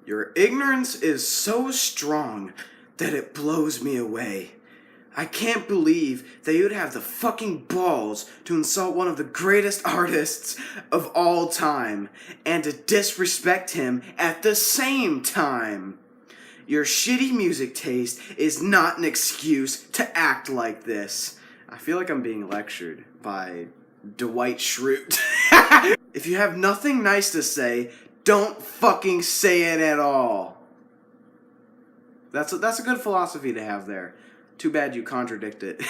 Your ignorance is so strong that it blows me away. I can't believe that you'd have the fucking balls to insult one of the greatest artists of all time and to disrespect him at the same time. Your shitty music taste is not an excuse to act like this. I feel like I'm being lectured by Dwight Schrute. If you have nothing nice to say, don't fucking say it at all. That's a good philosophy to have there. Too bad you contradict it.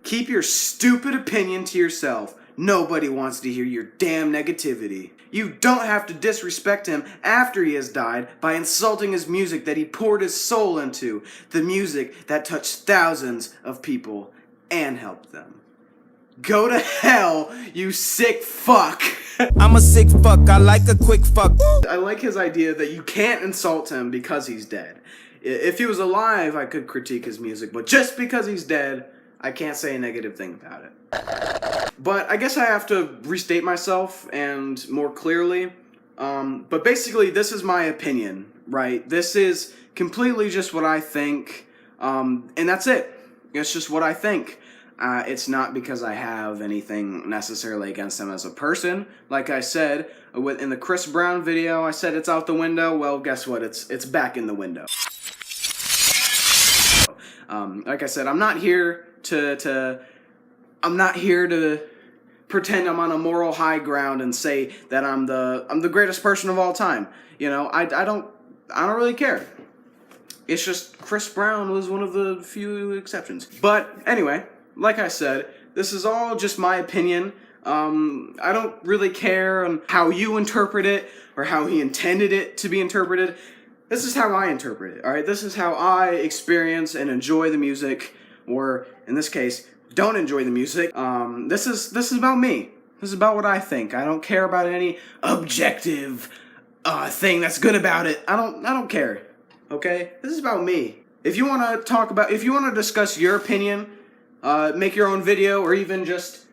Keep your stupid opinion to yourself. Nobody wants to hear your damn negativity. You don't have to disrespect him after he has died by insulting his music that he poured his soul into. The music that touched thousands of people and helped them. Go to hell, you sick fuck. I'm a sick fuck, I like a quick fuck. I like his idea that you can't insult him because he's dead. If he was alive, I could critique his music, but just because he's dead, I can't say a negative thing about it. But I guess I have to restate myself and more clearly. But basically, this is my opinion, right? This is completely just what I think, and that's it. It's just what I think. It's not because I have anything necessarily against him as a person. Like I said, in the Chris Brown video, I said it's out the window. Well, guess what? It's back in the window. Like I said, I'm not here to pretend I'm on a moral high ground and say that I'm the greatest person of all time. You know, I don't really care. It's just Chris Brown was one of the few exceptions. But anyway, like I said, this is all just my opinion. I don't really care on how you interpret it or how he intended it to be interpreted. This is how I interpret it, alright? This is how I experience and enjoy the music, or, in this case, don't enjoy the music. This is about me. This is about what I think. I don't care about any objective thing that's good about it. I don't care, okay? This is about me. If you want to discuss your opinion, make your own video, or even just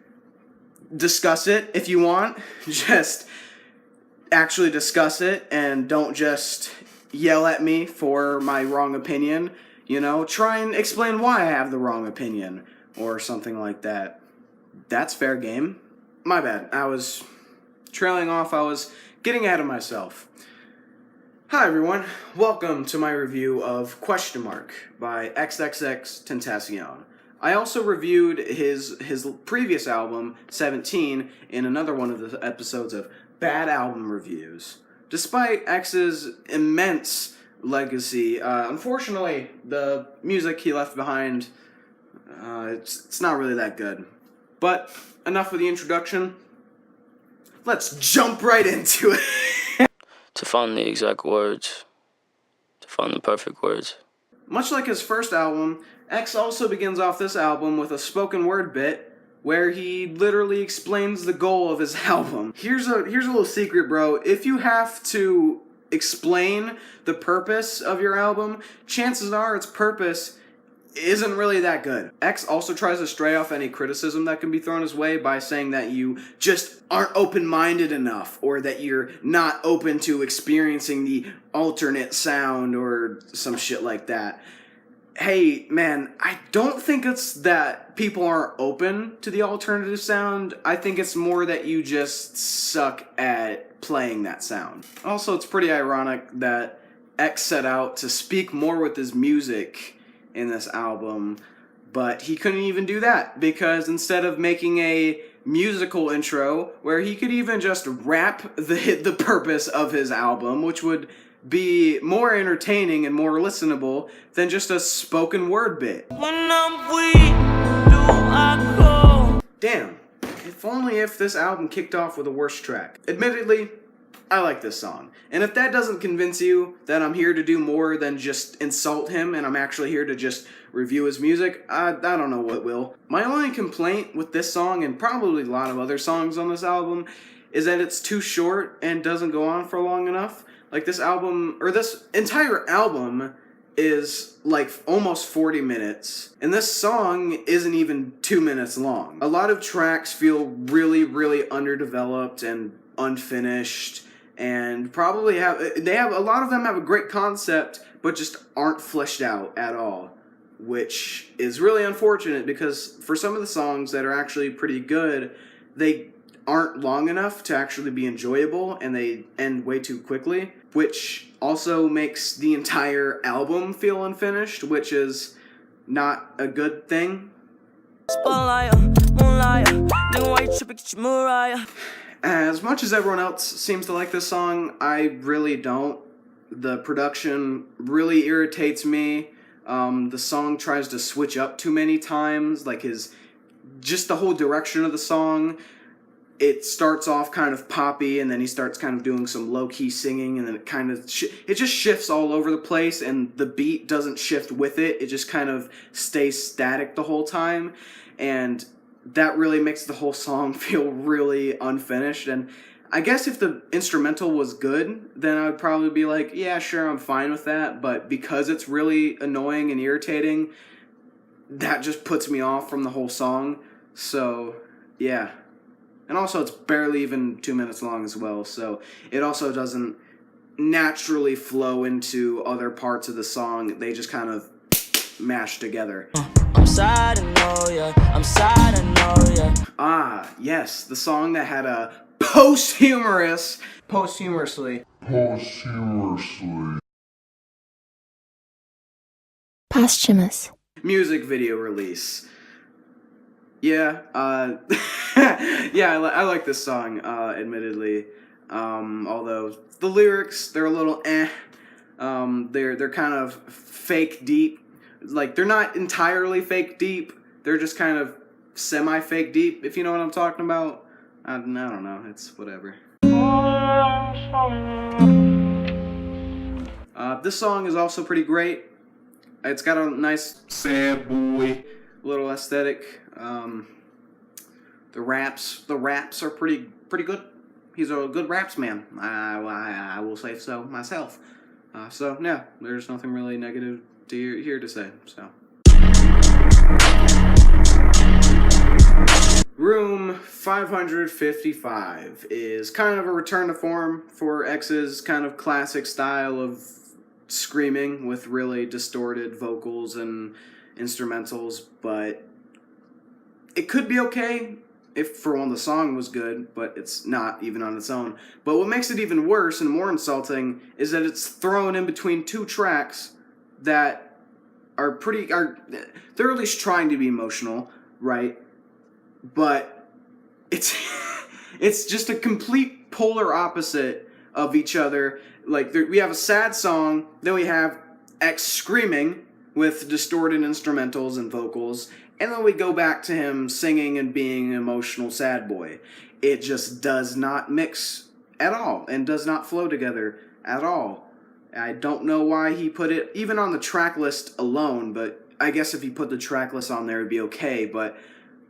discuss it if you want. Just actually discuss it, and don't just yell at me for my wrong opinion. You know, try and explain why I have the wrong opinion, or something like that. That's fair game. My bad. I was trailing off. I was getting ahead of myself. Hi everyone. Welcome to my review of Question Mark by XXXTentacion. I also reviewed his previous album, 17, in another one of the episodes of Bad Album Reviews. Despite X's immense legacy, unfortunately, the music he left behind, it's not really that good. But enough of the introduction. Let's jump right into it. To find the exact words, to find the perfect words. Much like his first album, X also begins off this album with a spoken word bit where he literally explains the goal of his album. Here's a little secret, bro. If you have to explain the purpose of your album, chances are its purpose isn't really that good. X also tries to stray off any criticism that can be thrown his way by saying that you just aren't open-minded enough, or that you're not open to experiencing the alternate sound, or some shit like that. Hey, man, I don't think it's that people aren't open to the alternative sound. I think it's more that you just suck at playing that sound. Also, it's pretty ironic that X set out to speak more with his music in this album, but he couldn't even do that, because instead of making a musical intro where he could even just rap the purpose of his album, which would be more entertaining and more listenable than just a spoken word bit. When I'm weak, do I go? Damn, if this album kicked off with a worse track. Admittedly, I like this song. And if that doesn't convince you that I'm here to do more than just insult him, and I'm actually here to just review his music, I don't know what will. My only complaint with this song, and probably a lot of other songs on this album, is that it's too short and doesn't go on for long enough. Like, this album, or this entire album, is like almost 40 minutes, and this song isn't even 2 minutes long. A lot of tracks feel really, really underdeveloped and unfinished, and probably have a lot of them have a great concept, but just aren't fleshed out at all, which is really unfortunate because for some of the songs that are actually pretty good, they aren't long enough to actually be enjoyable, and they end way too quickly, which also makes the entire album feel unfinished, which is not a good thing. As much as everyone else seems to like this song, I really don't. The production really irritates me. The song tries to switch up too many times, like just the whole direction of the song. It starts off kind of poppy, and then he starts kind of doing some low-key singing, and then it kind of it just shifts all over the place, and the beat doesn't shift with it. It just kind of stays static the whole time, and that really makes the whole song feel really unfinished. And I guess if the instrumental was good, then I would probably be like, yeah, sure, I'm fine with that, but because it's really annoying and irritating, that just puts me off from the whole song. So, yeah. And also, it's barely even 2 minutes long as well, so it also doesn't naturally flow into other parts of the song. They just kind of mash together. I'm sad, I know ya. I'm sad, I know ya. Ah, yes, the song that had a posthumously Posthumous music video release. Yeah, yeah, I like this song, admittedly. Although the lyrics, they're a little they're kind of fake deep. Like, they're not entirely fake deep. They're just kind of semi-fake deep, if you know what I'm talking about. I don't know, it's whatever. This song is also pretty great. It's got a nice sad boy little aesthetic. The raps are pretty good. He's a good raps man. I will say so myself. So yeah, there's nothing really negative here to say. So Room 555 is kind of a return to form for X's kind of classic style of screaming with really distorted vocals and instrumentals, but it could be okay if, for one, the song was good, but it's not even on its own. But what makes it even worse and more insulting is that it's thrown in between two tracks that are they're at least trying to be emotional, right? But it's it's just a complete polar opposite of each other. Like, we have a sad song, then we have X screaming with distorted instrumentals and vocals, and then we go back to him singing and being an emotional sad boy. It just does not mix at all, and does not flow together at all. I don't know why he put it even on the track list alone, but I guess if he put the track list on there, it'd be okay. But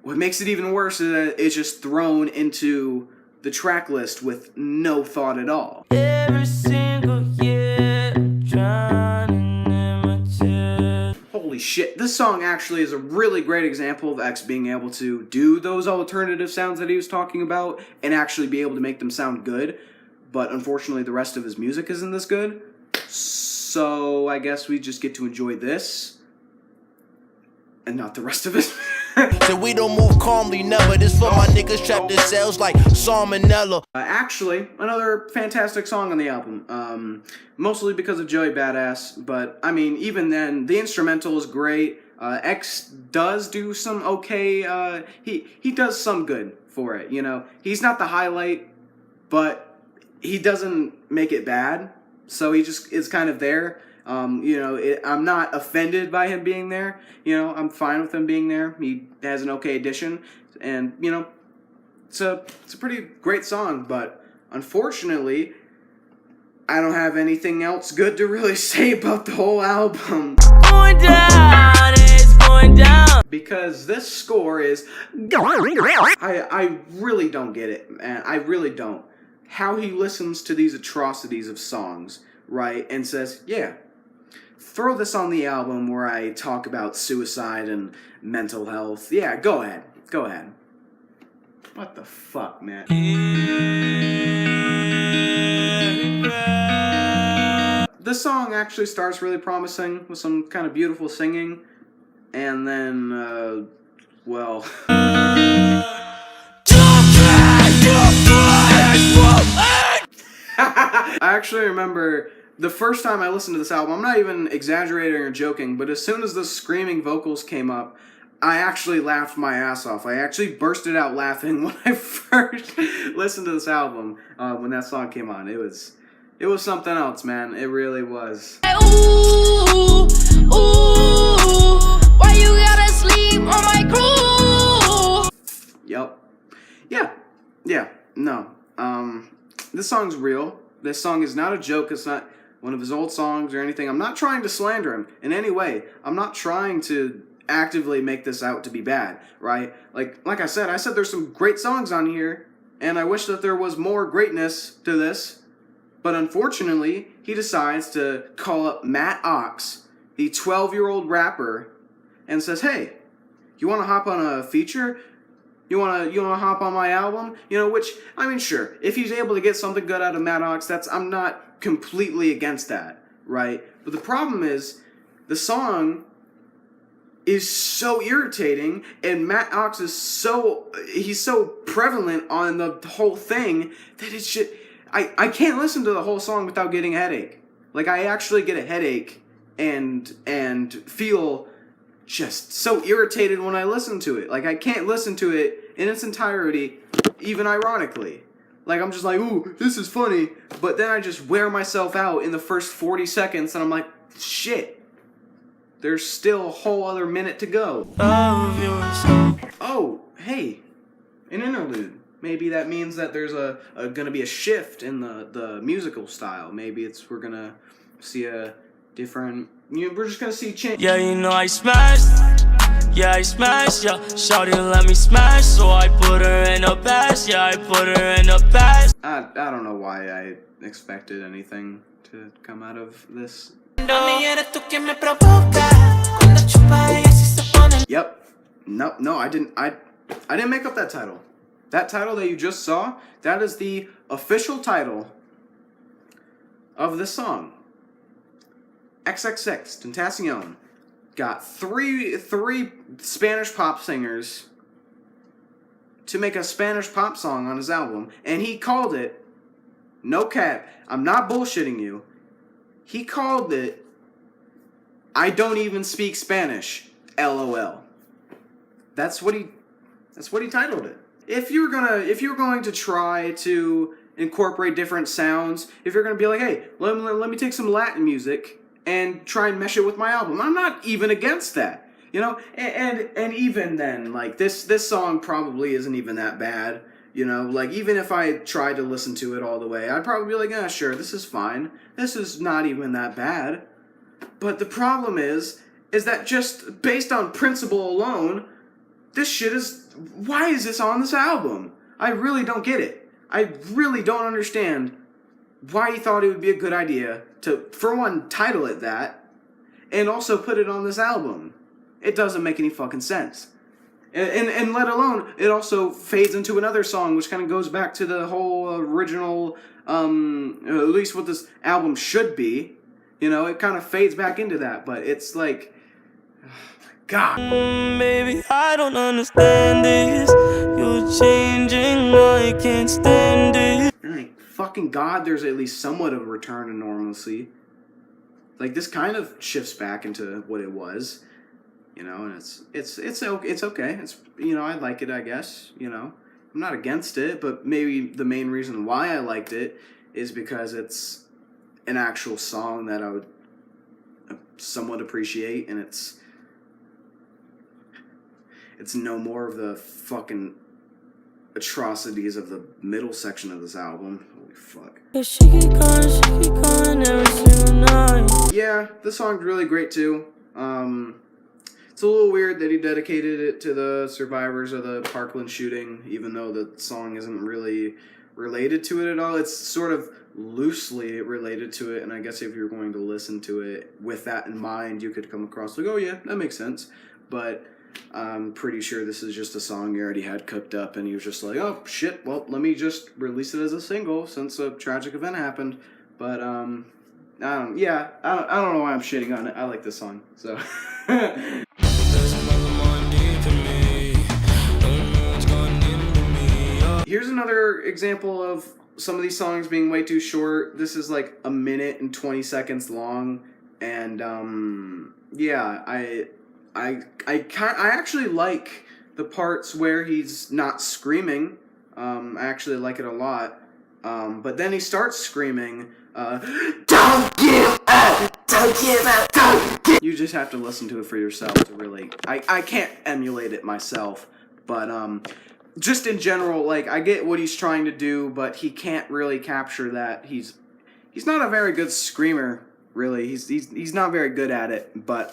what makes it even worse is that it's just thrown into the track list with no thought at all. Every single year, drowning in my tears. Holy shit, this song actually is a really great example of X being able to do those alternative sounds that he was talking about and actually be able to make them sound good. But unfortunately, the rest of his music isn't this good. So I guess we just get to enjoy this and not the rest of it. So we don't move calmly, never. This for my niggas trapped in cells like salmonella. Actually, another fantastic song on the album. Mostly because of Joey Badass, but I mean, even then, the instrumental is great. X does do some okay. He does some good for it. You know, he's not the highlight, but he doesn't make it bad. So he just is kind of there. You know, I'm not offended by him being there. You know, I'm fine with him being there. He has an okay addition, and you know, it's a pretty great song. But unfortunately, I don't have anything else good to really say about the whole album. Going down, it's going down. Because this score is, I really don't get it, man. I really don't. How he listens to these atrocities of songs, right, and says, yeah, throw this on the album where I talk about suicide and mental health. Yeah, go ahead. Go ahead. What the fuck, man? this song actually starts really promising with some kind of beautiful singing, and then, well... I actually remember the first time I listened to this album, I'm not even exaggerating or joking, but as soon as the screaming vocals came up, I actually laughed my ass off. I actually bursted out laughing when I first listened to this album, when that song came on. It was something else, man. It really was. Ooh, ooh, why you gotta sleep on my crew? Yup. Yeah, no. This song's real. This song is not a joke. It's not one of his old songs or anything. I'm not trying to slander him in any way. I'm not trying to actively make this out to be bad, right? Like I said there's some great songs on here, and I wish that there was more greatness to this. But unfortunately, he decides to call up Matt Ox, the 12-year-old rapper, and says, "Hey, you want to hop on a feature? You wanna hop on my album?" You know, which, I mean, sure, if he's able to get something good out of Matt Ox, I'm not completely against that, right? But the problem is, the song is so irritating, and Matt Ox is he's so prevalent on the whole thing that it's just, I can't listen to the whole song without getting a headache. Like, I actually get a headache and feel just so irritated when I listen to it. Like, I can't listen to it in its entirety, even ironically. Like, I'm just like, ooh, this is funny, but then I just wear myself out in the first 40 seconds, and I'm like, shit, there's still a whole other minute to go. Oh, hey, an interlude. Maybe that means that there's gonna be a shift in the musical style. Maybe we're gonna see a different, we're just gonna see change. Yeah, you know I smashed. Yeah, I smashed. Yeah, shawty let me smash, so I put her in a pass. Yeah, I put her in a pass. I don't know why I expected anything to come out of this. Yep. No, I didn't make up that title. That title that you just saw, that is the official title of this song. XXXTentacion got three Spanish pop singers to make a Spanish pop song on his album, and he called it, no cap, I'm not bullshitting you, he called it, I don't even speak Spanish, LOL. That's what he titled it. If you're going to try to incorporate different sounds, if you're going to be like, hey, let me take some Latin music and try and mesh it with my album, I'm not even against that, you know. And even then, like, this song probably isn't even that bad, you know. Like, even if I tried to listen to it all the way, I'd probably be like, yeah, sure, this is fine. This is not even that bad. But the problem is that just based on principle alone, this shit is, why is this on this album? I really don't get it. I really don't understand why he thought it would be a good idea to, for one, title it that, and also put it on this album. It doesn't make any fucking sense. And let alone, it also fades into another song, which kind of goes back to the whole original, at least what this album should be. You know, it kind of fades back into that, but it's like, oh my God. Baby, I don't understand this. You're changing, I can't stand it. Like, fucking God, there's at least somewhat of a return to normalcy. Like, this kind of shifts back into what it was, you know, and it's okay. It's, you know, I like it, I guess, you know. I'm not against it, but maybe the main reason why I liked it is because it's an actual song that I would somewhat appreciate, and it's no more of the fucking atrocities of the middle section of this album. Holy fuck. Yeah, this song's really great too. It's a little weird that he dedicated it to the survivors of the Parkland shooting, even though the song isn't really related to it at all. It's sort of loosely related to it, and I guess if you're going to listen to it with that in mind, you could come across like, oh yeah, that makes sense. But I'm pretty sure this is just a song you already had cooked up, and he was just like, oh shit, well, let me just release it as a single since a tragic event happened. But I don't know why I'm shitting on it. I like this song, so. Here's another example of some of these songs being way too short. This is like 1 minute and 20 seconds long, and yeah, I actually like the parts where he's not screaming. I actually like it a lot. But then he starts screaming, "Don't give up! Don't give up! Don't give up!" You just have to listen to it for yourself to really. I can't emulate it myself, but just in general, like, I get what he's trying to do, but he can't really capture that. He's not a very good screamer, really. He's not very good at it, but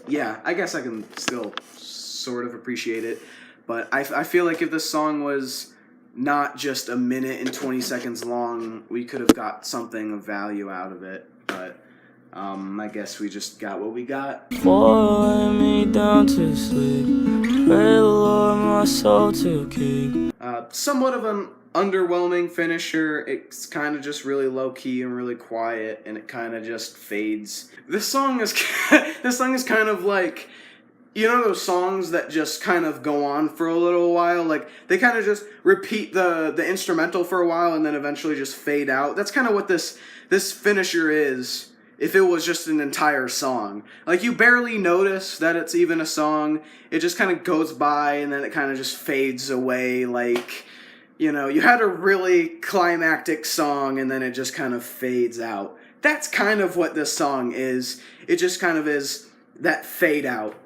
yeah, I guess I can still sort of appreciate it. But I feel like if this song was not just 1 minute and 20 seconds long, we could have got something of value out of it. But I guess we just got what we got. Boy, lay me down to sleep. Pray the Lord my soul to keep. Somewhat of an underwhelming finisher. It's kind of just really low key and really quiet, and it kind of just fades. This song is kind of like, you know those songs that just kind of go on for a little while? Like, they kind of just repeat the instrumental for a while and then eventually just fade out. That's kind of what this finisher is, if it was just an entire song. Like, you barely notice that it's even a song. It just kind of goes by and then it kind of just fades away. Like, you know, you had a really climactic song and then it just kind of fades out. That's kind of what this song is. It just kind of is that fade out.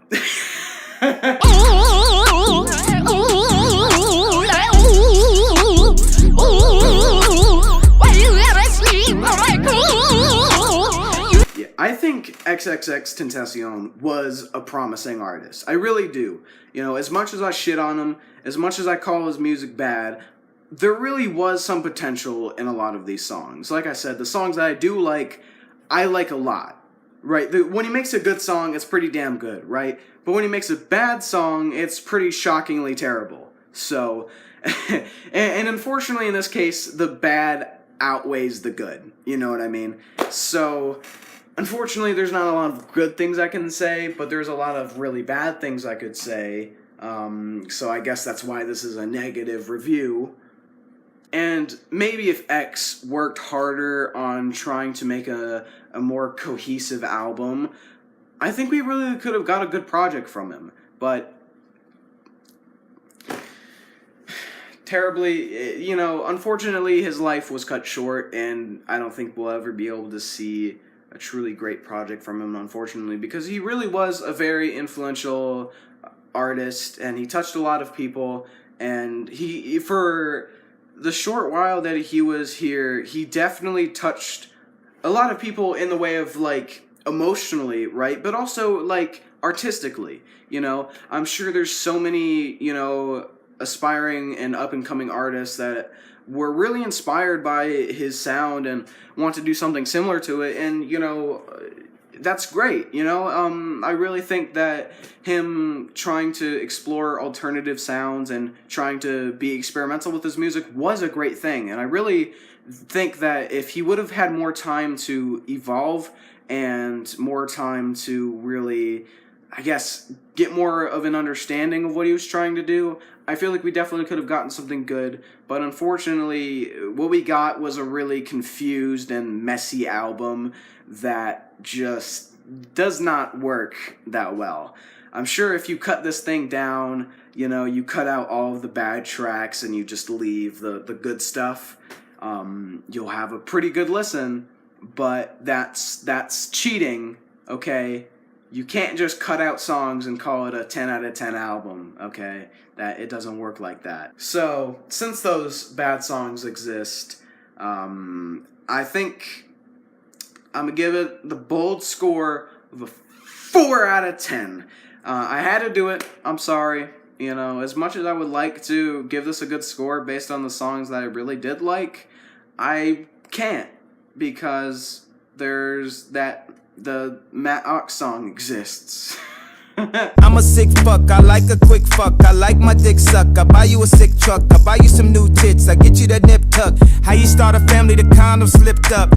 I think XXXTentacion was a promising artist. I really do. You know, as much as I shit on him, as much as I call his music bad, there really was some potential in a lot of these songs. Like I said, the songs that I do like, I like a lot. Right? When he makes a good song, it's pretty damn good, right? But when he makes a bad song, it's pretty shockingly terrible. So, and unfortunately in this case, the bad outweighs the good. You know what I mean? So, unfortunately, there's not a lot of good things I can say, but there's a lot of really bad things I could say. So I guess that's why this is a negative review. And maybe if X worked harder on trying to make a more cohesive album, I think we really could have got a good project from him. But terribly, you know, unfortunately his life was cut short, and I don't think we'll ever be able to see a truly great project from him, unfortunately, because he really was a very influential artist, and he touched a lot of people, and he, for the short while that he was here, he definitely touched a lot of people in the way of, like, emotionally, right? But also, like, artistically, you know? I'm sure there's so many, you know, aspiring and up-and-coming artists that were really inspired by his sound and want to do something similar to it, and, you know, that's great, you know? I really think that him trying to explore alternative sounds and trying to be experimental with his music was a great thing, and I really think that if he would have had more time to evolve and more time to really, I guess, get more of an understanding of what he was trying to do, I feel like we definitely could have gotten something good, but unfortunately, what we got was a really confused and messy album that just does not work that well. I'm sure if you cut this thing down, you know, you cut out all of the bad tracks and you just leave the good stuff, you'll have a pretty good listen, but that's cheating, okay? You can't just cut out songs and call it a 10 out of 10 album, okay? That it doesn't work like that. So, since those bad songs exist, I think I'm gonna give it the bold score of a 4 out of 10. I had to do it. I'm sorry. You know, as much as I would like to give this a good score based on the songs that I really did like, I can't, because there's the Matt Ox song exists. I'm a sick fuck, I like a quick fuck, I like my dick suck, I buy you a sick truck, I buy you some new tits, I get you that nip tuck. How you start a family, the condom slipped up.